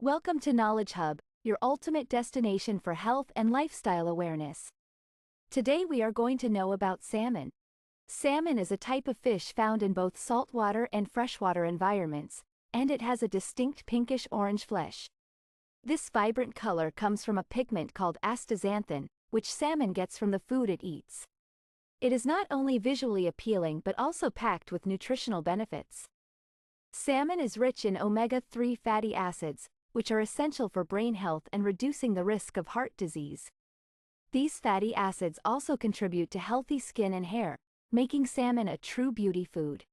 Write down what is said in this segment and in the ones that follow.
Welcome to Knowledge Hub, your ultimate destination for health and lifestyle awareness. Today we are going to know about salmon. Salmon is a type of fish found in both saltwater and freshwater environments, and it has a distinct pinkish-orange flesh. This vibrant color comes from a pigment called astaxanthin, which salmon gets from the food it eats. It is not only visually appealing but also packed with nutritional benefits. Salmon is rich in omega-3 fatty acids, which are essential for brain health and reducing the risk of heart disease. These fatty acids also contribute to healthy skin and hair, making salmon a true beauty food.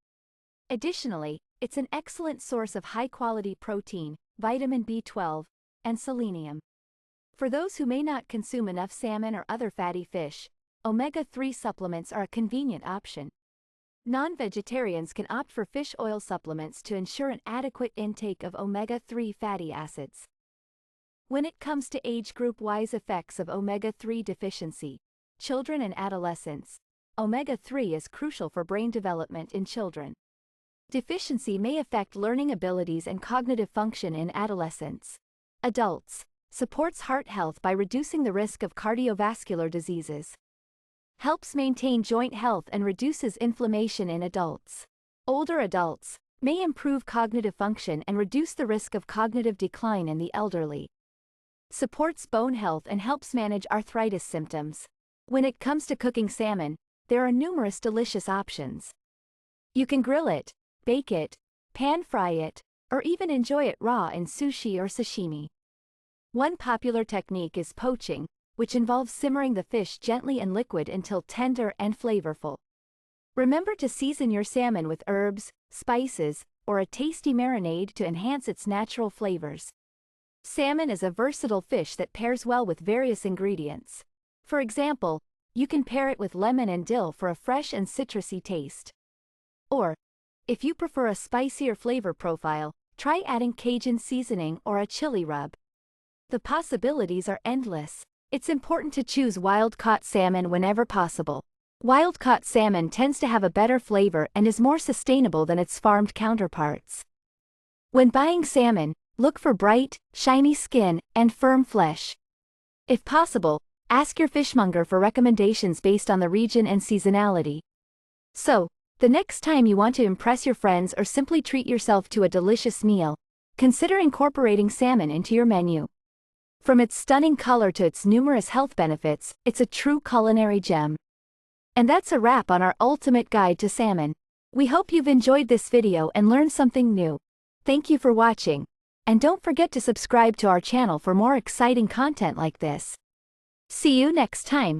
Additionally, it's an excellent source of high-quality protein, vitamin B12, and selenium. For those who may not consume enough salmon or other fatty fish, omega-3 supplements are a convenient option. Non-vegetarians can opt for fish oil supplements to ensure an adequate intake of omega-3 fatty acids. When it comes to age group-wise effects of omega-3 deficiency, children and adolescents, omega-3 is crucial for brain development in children. Deficiency may affect learning abilities and cognitive function in adolescents. Adults, supports heart health by reducing the risk of cardiovascular diseases. Helps maintain joint health and reduces inflammation in adults. Older adults may improve cognitive function and reduce the risk of cognitive decline in the elderly. Supports bone health and helps manage arthritis symptoms. When it comes to cooking salmon, there are numerous delicious options. You can grill it, bake it, pan fry it, or even enjoy it raw in sushi or sashimi. One popular technique is poaching, which involves simmering the fish gently in liquid until tender and flavorful. Remember to season your salmon with herbs, spices, or a tasty marinade to enhance its natural flavors. Salmon is a versatile fish that pairs well with various ingredients. For example, you can pair it with lemon and dill for a fresh and citrusy taste. Or, if you prefer a spicier flavor profile, try adding Cajun seasoning or a chili rub. The possibilities are endless. It's important to choose wild-caught salmon whenever possible. Wild-caught salmon tends to have a better flavor and is more sustainable than its farmed counterparts. When buying salmon, look for bright, shiny skin and firm flesh. If possible, ask your fishmonger for recommendations based on the region and seasonality. So, the next time you want to impress your friends or simply treat yourself to a delicious meal, consider incorporating salmon into your menu. From its stunning color to its numerous health benefits, it's a true culinary gem. And that's a wrap on our ultimate guide to salmon. We hope you've enjoyed this video and learned something new. Thank you for watching. And don't forget to subscribe to our channel for more exciting content like this. See you next time.